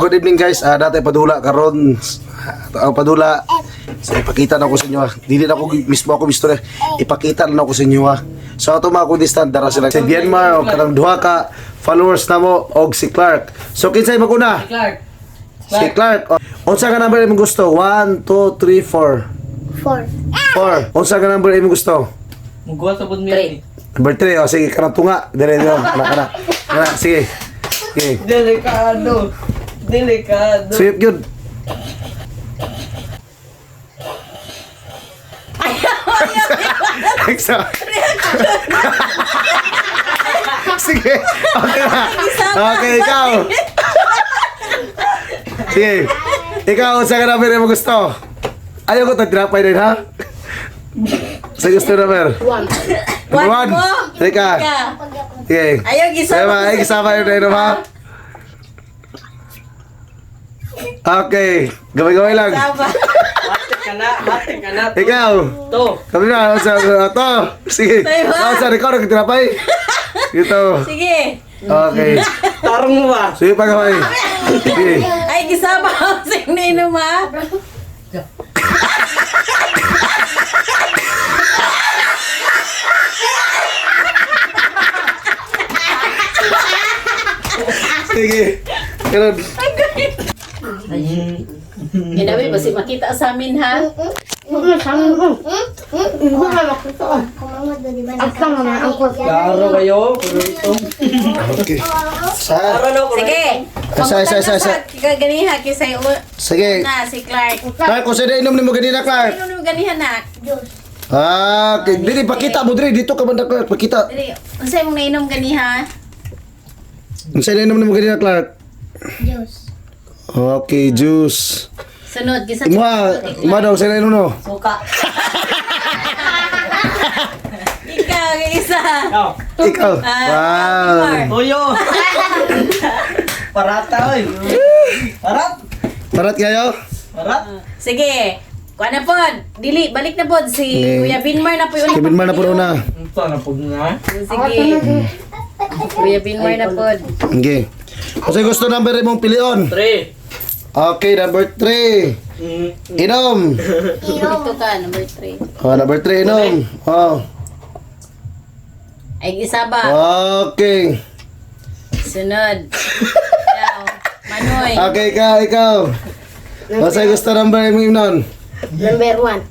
Good evening guys, dati padula karon ang padula. So, ipakita na ko sa inyo ha. Dili na ako mismo ako gusto ipakita na ako sa inyo ha. So ato mga kundistan dara sila si Vienmar o kanang duha ka followers na mo og si Clark. So kinsay maguna? Si Clark. Unsa ka number imong gusto? 1 2 3 4. 4. Unsa ka number imong gusto? Mugwa sa pud mi. Number 3. O sige, kanang tunga. Dire dire. Kana. Sige. Okay. Delikado. Sweep yun. Sige. Okay na. Okay, ikaw. Sige. Ikaw, sa ka number mo gusto? Ayaw ko tag-drapay din, ha? Sa gusto number? 1. Number 1. Teka. Sige. Ayaw gisama. Ayaw gisama yun na yun, ha? Okay. Gawin-gawin lang. Mate ka na. Ikaw. To. Kami na. To. Sige. Tayo, Sa record, nagtinapay. Ito. Sige. Okay. Tarong mo ba? Sige pa gawin. Sige. Ay, gisama ako sa inom ha. Sige. Ganun. Inawi, basi makita sa amin ha. Klaro kayo. Puro Okay. Sa. Sige. Sa. Ganiha, kisay Sige. na si Clark. Clark, kung sino inom ni mo ganina, Clark? Ano ganiha na? Okay. Dili, pakita mo, Dili. Dito ka banda, Clark. Pakita. Dili, unsay mong nainom ganiha? Kung sino inom ni mo ganina, Clark? Okay, juice. Sunod, gisa. Uma daw, sino inom no? Suka. Ikaw, isa. Ikaw. Wow. Tuyo. Parata oy. Parat. Parat kayo? Parat. Sige. Kuha na pod. Dili, balik na pod. Si Kuya Binmar na po yun. Kevin man na po na. Ito na pud na. Sige. Kuya Binmar na pod. Okay. Kung sa'yo gusto number mong pilion. 3. Okay, number 3. Inom. Dito ka, number 3. Oh, number 3, inom. Oh. Ay, isa ba? Okay. Sunod. Ikaw. Manoy. Okay, ikaw. Kung sa'yo gusto number mong inom. Number 1.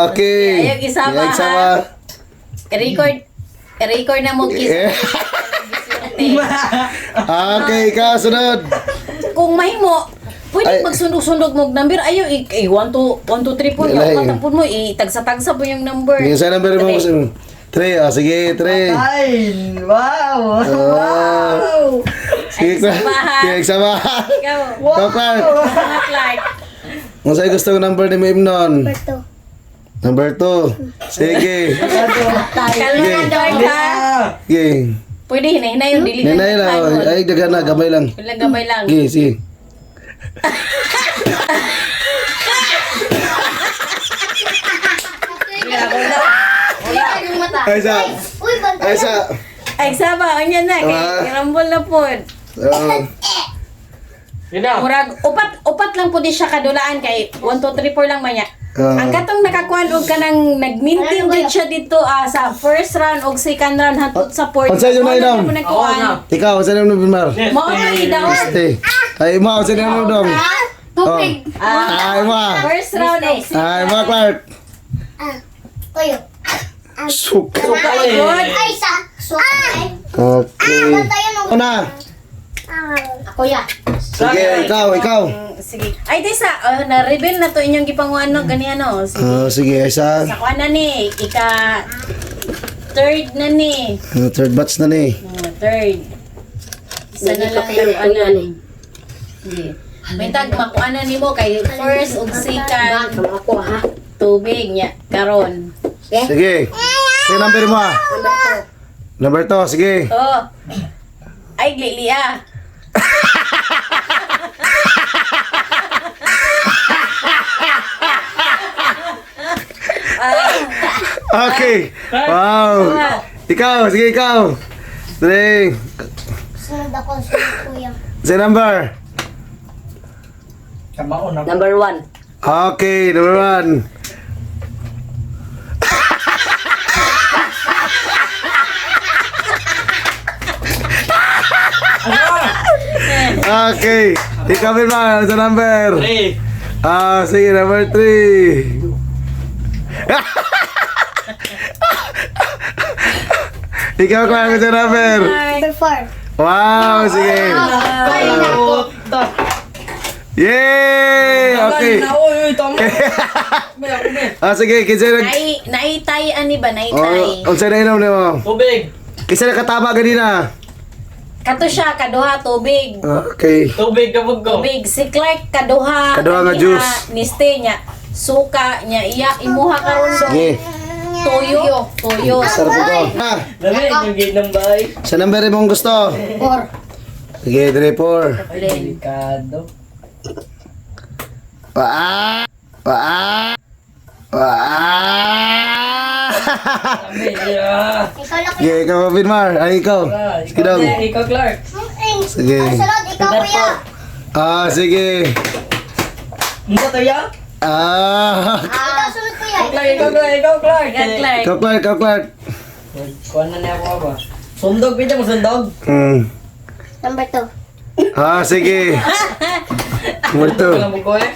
Okay. Ayaw, isama, Ayaw, isama. Record na mo kiss. Eh. Okay, ikaw, sunod. Kung mahimo, Ay. pwede magsundog-sundog mo number. Ayaw, 1, 2, 3 po. Ilay. Patapon mo, itagsa-tagsa po yung number. Yung sa'yo number mo gusto. 3, oh, sige, 3. Ay, wow. Oh. Sige, Ay, isama. Sige, isama. Ikaw. Ikaw, Clark. Mga Clark. Kung sa'yo gusto ng number ni mo imnon. Number 2. Sige. Kalma na ka. Sige. Pwede hinay-hinay yung dili. Ninay lang. Oh. Ay, dagan na. Gamay lang. Walang gamay lang. Sige, sige. Ay, sa. Ay, sa. Ay, sama. Ganyan na. Ah. Karambol na po. Gina. Murag, upat lang po di siya kadulaan kay 1, 2, 3, 4 lang manya. Ang katong nakakuan og kanang nagmintin din siya dito sa first round og second round hantod sa fourth. Ang sa'yo na inom? Oo na. Ikaw, saan yung number? Mao na idaw. Stay. Ay, mo, saan yung number? Tubig. Ay, mo. First round og Ay, mo, Clark. Tuyo. Suka. good. Ay, sa. Okay. Una. Ako ya. Sige, ikaw. Sige. Ay Tessa, na-reveal na to inyong gipanguan no gani ano. Sige. Sige, isa. Sa kuan na ni, third na ni. Third batch na ni. Third. Isa na lang yung ano. Sige. May tag makuan na nimo kay first ug second Ako ha. tubig niya karon. Sige. Sige, number mo ah. Number 2, sige. Oh. Ay glili ah. Okay. Wow. Ikaw, sige ikaw. Three. Sunod ako, sunod kuya. Say number. Kamaon ako. Number 1. Okay, number 1. Okay. Ikaw Vilmar, sa number? 3. Sige, number 3. Ikaw Clark, sa number? Number 4. Wow, sige. Yay! Okay. Uy, tama. May ako may. Sige, kinsa nag... Naitay, ani ba? Naitay. Unsa na inom nimo? Tubig. Kinsa nakatama ganina? Kato siya, kaduha, tubig. Okay. Tubig kapag ko. Tubig. Si Clark, kaduha. Kaduha nga niya, juice. Niste niya. Suka niya. Iya, imuha karon do. Sige. Tuyo. Tuyo. Sarap ito. Dami, yung gate ng bahay. Sa number mong gusto? 4. Sige, 3, 4. Delikado. Paa! Paa! Paa! Dami, yeah. Ikaw lang Sige, ikaw Vilmar. Ay, ikaw. Sige daw. Ikaw, Clark. Sige. Sunod, ikaw kuya. Sige. Ano to ya? Ikaw sunod kuya. Ikaw, Clark. Yan, Clark. Ikaw Clark, ikaw Clark. Kuha na niya ako ba? Sundog, pwede mo sundog. Number 2. Sige. Number 2. Alam mo ko eh.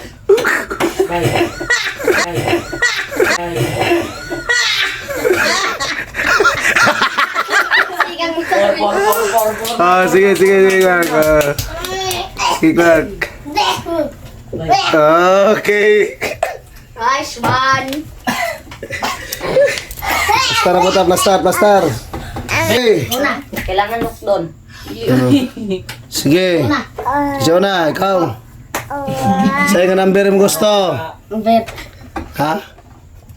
Sige, Clark. Sige, Clark. Okay. Nice one. Plaster. Hey. Una. Kailangan look doon. Sige. Siya na, ikaw. Sa'yo nga number mo gusto. Number Ha?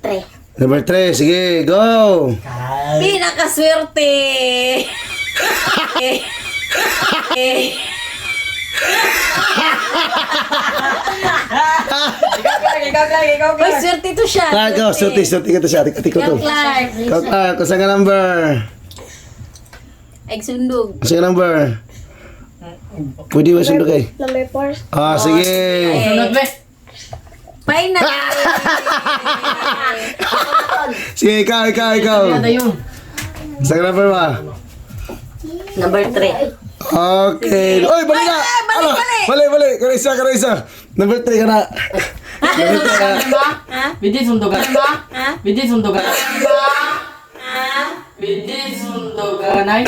3. Number 3. Sige, go. Pinakaswerte. Ikaw, May swerte to siya. Clark, go. Suti ka to siya. Tika to. Yan, Clark. Ikaw, Clark. Kung saan nga number? Ay, sundog. Kung saan nga number? Pwede ba sundog kay? Number 4. Sige. Sunod, be. Final. Sige, ikaw. Ano yun? Saan nga number ba? Number 3. Okay. Oy, balik na! Ala, balik. Kara isa. Number 3 ka na. Number 3 ka na. Ha? Pwede sundogan ba? Ha? Pwede sundogan ba? Pwede sundogan ay?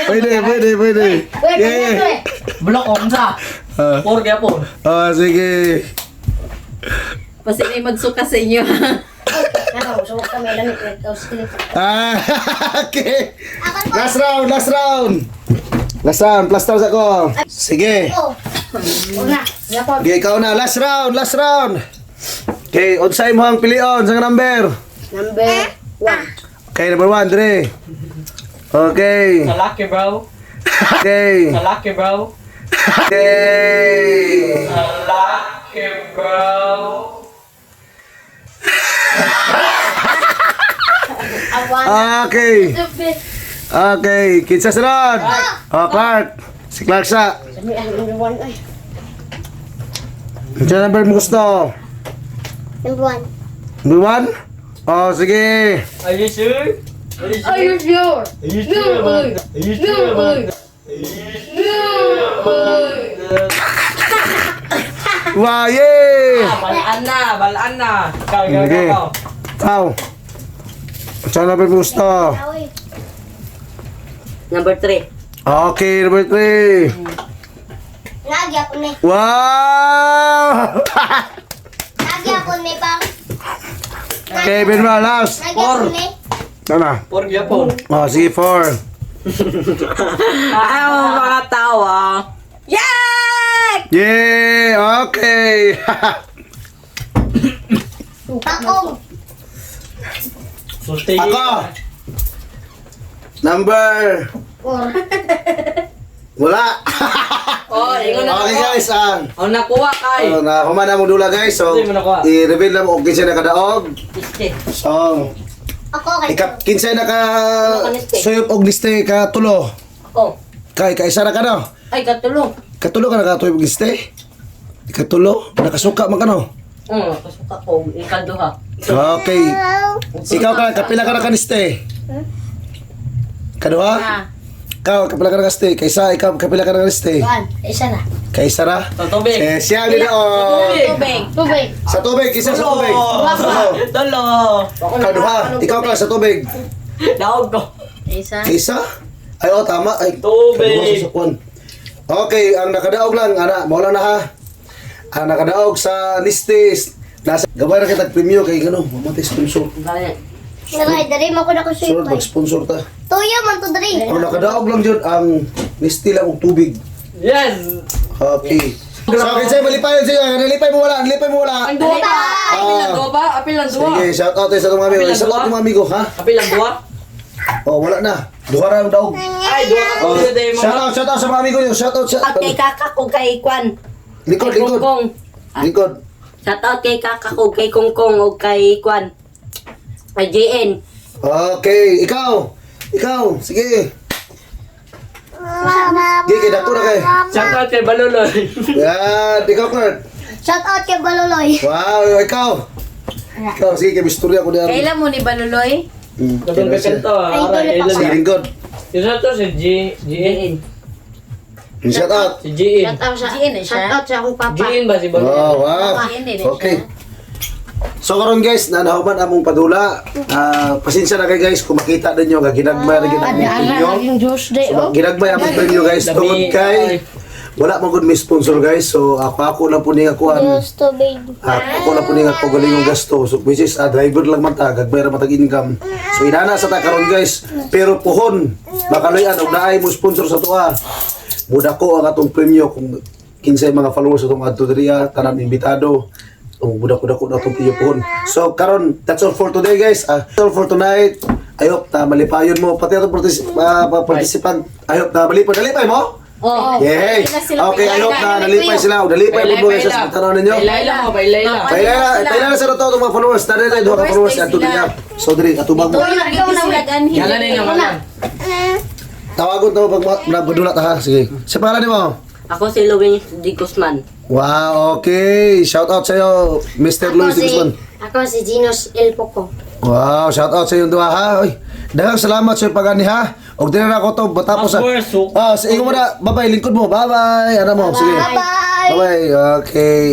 Pwede. Yeah. Block on sa. Ah, 4 kaya po. sige. Kasi may magsuka sa inyo. Ano, suwag kami lang ito. Okay. Last round. Plaster ako. Sige. Una. Yapo. Okay, ikaw na. Last round. Okay, unsay mo ang pilion sa number? Number 1. Okay, number 1, Dre. Okay. Sa laki, bro. Okay. Sa laki, bro. Okay. Sa laki, bro. Okay. Okay, kinsa sunod? Clark. Si Clark sa. Sabi ang number 1 ay. Ano number mo gusto? Number 1. Number 1? Sige. Are you sure? Are you sure? Are you sure about that? Are you sure about that? Wow, yay! Balaan na. Ikaw. Okay. Ikaw. Ano number mo gusto? Awi. Number 3. Okay, number 3. Nagya ko ni. Wow! Nagya ko ni pang. Okay, Benma, last. Nagya ko ni. Ano? 4 kaya po. Sige, 4. Ayaw mga tawa. Yak! Yay! Okay! Pakong. Sulti. Ako! Number! 4. Wala! Oh, ingon na Okay ako. guys, Oh, nakuha kay. nakuha na mo dula guys. So, Hindi mo nakuha. i-reveal na mo kung kinsay nakadaog. Iste. So, Ako kay. kinsay suyop og liste ka tulo. Ako. Kay isa na ka no? Ay, katulong. Katulo ka nakatuyop og liste? Ikatulo, nakasuka man ka no? Kasuka ko. Ikaduha. Okay. Ikaw ka, kapila ka na kaniste? Kaduha? Ah. Ikaw, kapila ka na kaniste? Kaysa, ikaw, kapila ka na kaniste? Juan, isa na. Kaysa ra? Sa tubig. Siya nila, oh. Tubig. Tubig. Sa tubig, isa sa tubig. Dalo. Kaduha, ikaw ka sa tubig. Daog ko. Isa. Kaysa? Ay, oh, tama. Ay, Tubig. kaduha sa sakwan. Okay, ang nakadaog lang, ana, mawala na ha. Ang nakadaog sa listis, nasa gabay na kita premyo kay gano, mamatay sponsor. Naray, dari mo ko na ko Sure, sipay. mag-sponsor ta. Tuyo man to dari. Ang nakadaog lang dyan, ang listi lang og tubig. Yes. Okay. So, kinsay malipayon siya, nalipay mo wala, nalipay mo wala. Ang duwa pa. Apil lang duwa pa. Apil lang duwa. Sige, shout out sa itong amigo. Shout out mga amigo, ha? Apil lang duwa. Oh, wala na. Duha ra ang daog. Ay, duwa ka Oh, po day mo. shout out sa mga amigo niyo. Shout out sa... Kay kaka ko kay Kwan. Likod, Kay likod. Kongkong. Likod. Shout out kay kaka ko kay Kongkong o kay Kwan. Kay JN. Okay, ikaw. Ikaw, sige. Gigi, dako na kay. Shout out kay Baluloy. Yan, ikaw, Kurt. Shout out kay Baloloy. Wow, ikaw. Ikaw, sige, kay Bistorya ko diyan. Kailan mo ni Baluloy? Katong kakanta. Ay, Sige, lingkod. Yung shout out si JN. Shout out. Si JN. Shout out sa Gian eh siya. Shout out sa akong papa. JN ba si Baluloy? Oh, wow. Hindi din Okay. siya. So karon guys, nanahuman among padula. Pasensya na kay guys kung makita ninyo nga ginagmay na ginagmay ninyo. juice day So, ginagmay among ninyo guys tungod kay wala man gud may sponsor guys. So ako lang po ni akuan. tubig. Ako lang po ni ako galingong gasto. So which is driver lang man ta, gagmay ra matag income. So inana sa ta karon guys. Pero puhon makaluyan og naay mo sponsor sa tuwa. Muda ko ang atong premyo kung kinsay mga followers atong adto diriya tanan imbitado. Budak-budak na itong piyopon. So, karon, that's all for today, guys. That's all for tonight. I hope na malipayon mo. Pati itong participant. I hope na malipay. Nalipay mo? Oo. Yay! Hindi na sila Okay, I hope na nalipay sila. O, nalipay po mga sa tanong ninyo. Pailayla mo, pailayla. Paila na sa ito itong mga followers. Tara na ito mga followers. Ato din yan. So, diri, atubang mo. Ito yung ikaw na ganhin. Yan na ninyo, malam. Tawagon to pag nabudulat ha. Sige. Sa pangalan mo? Ako si Luwing D. Guzman. Wow, okay. Shout out sa'yo, Mr. Luis de Guzman. Ako si Ginos El Poco. Wow, shout out sa iyo duha ha. Oy, daghang salamat sa pagani ha. Og dinara ko to matapos Of course, sa. Sa ingon mo na. Bye-bye, lingkod mo. Bye-bye. Ano mo? Sige. Bye-bye. Bye-bye. Okay.